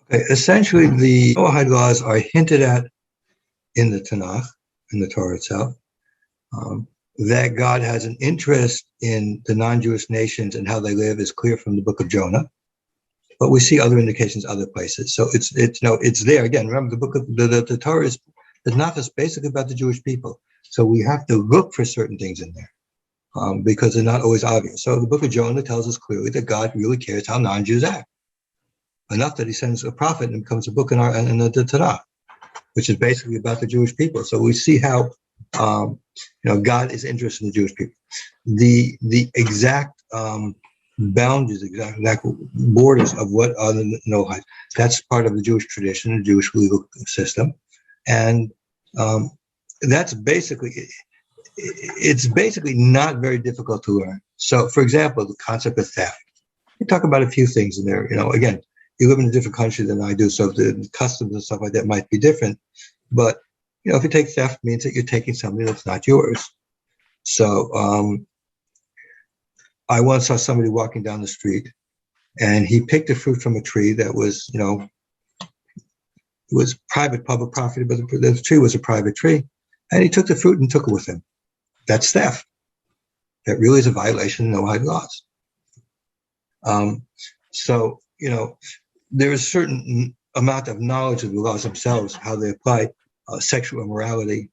Okay, essentially, the Noahide laws are hinted at in the Tanakh, in the Torah itself, that God has an interest in the non-Jewish nations and how they live is clear from the book of Jonah. But we see other indications other places. So it's there again. Remember, the book of the Torah is the Tanakh is basically about the Jewish people. So we have to look for certain things in there because they're not always obvious. So the book of Jonah tells us clearly that God really cares how non-Jews act. Enough that he sends a prophet and it becomes a book in the Tanakh, which is basically about the Jewish people. So we see how God is interested in the Jewish people. The exact boundaries, exact borders of what are the Noahides, that's part of the Jewish tradition, the Jewish legal system, and that's basically it's basically not very difficult to learn. So, for example, the concept of theft. We talk about a few things in there. Again, you live in a different country than I do, so the customs and stuff like that might be different. But if you take theft, it means that you're taking something that's not yours. So I once saw somebody walking down the street, and he picked a fruit from a tree that was, it was private public property, but the tree was a private tree, and he took the fruit and took it with him. That's theft. That really is a violation of Noahide laws. So there is a certain amount of knowledge of the laws themselves, how they apply. Sexual immorality,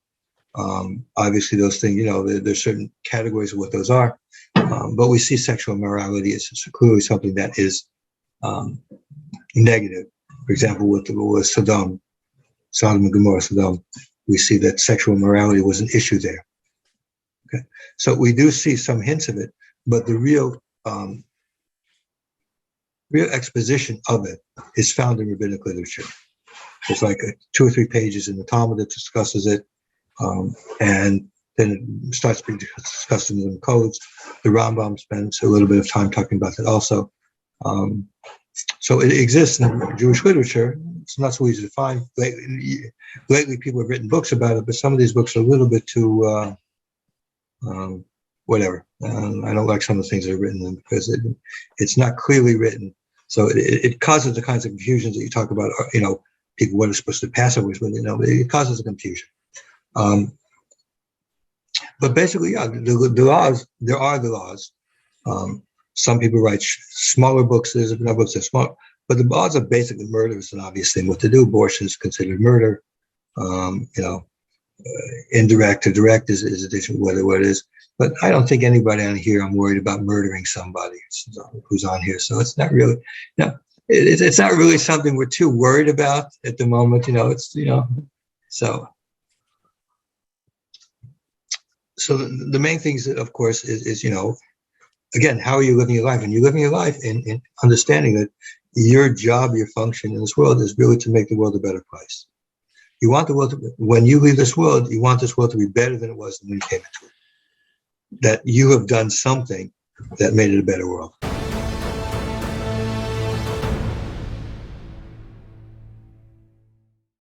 obviously those things, there's certain categories of what those are, but we see sexual immorality as clearly something that is negative. For example, with Sodom and Gomorrah, Sodom, we see that sexual immorality was an issue there. Okay, so we do see some hints of it, but the real exposition of it is found in rabbinic literature. There's like 2 or 3 pages in the Talmud that discusses it, and then it starts being discussed in the codes. The Rambam spends a little bit of time talking about that also. So it exists in Jewish literature. It's not so easy to find. Lately, people have written books about it, but some of these books are a little bit too whatever. I don't like some of the things that are written in because it's not clearly written. So it causes the kinds of confusions that you talk about. People what are supposed to pass over, it causes a confusion. But basically, yeah, the laws, there are the laws. Some people write smaller books, there's no books that are small, but the laws are basically murder is an obvious thing. What to do, abortion is considered murder. Indirect or direct is addition, what it is. But I don't think anybody on here, I'm worried about murdering somebody who's on here. So it's not really, it's not really something we're too worried about at the moment. So the main things, of course, is again, how are you living your life? And you're living your life in understanding that your job, your function in this world is really to make the world a better place. You want the world when you leave this world, you want this world to be better than it was when you came into it. That you have done something that made it a better world.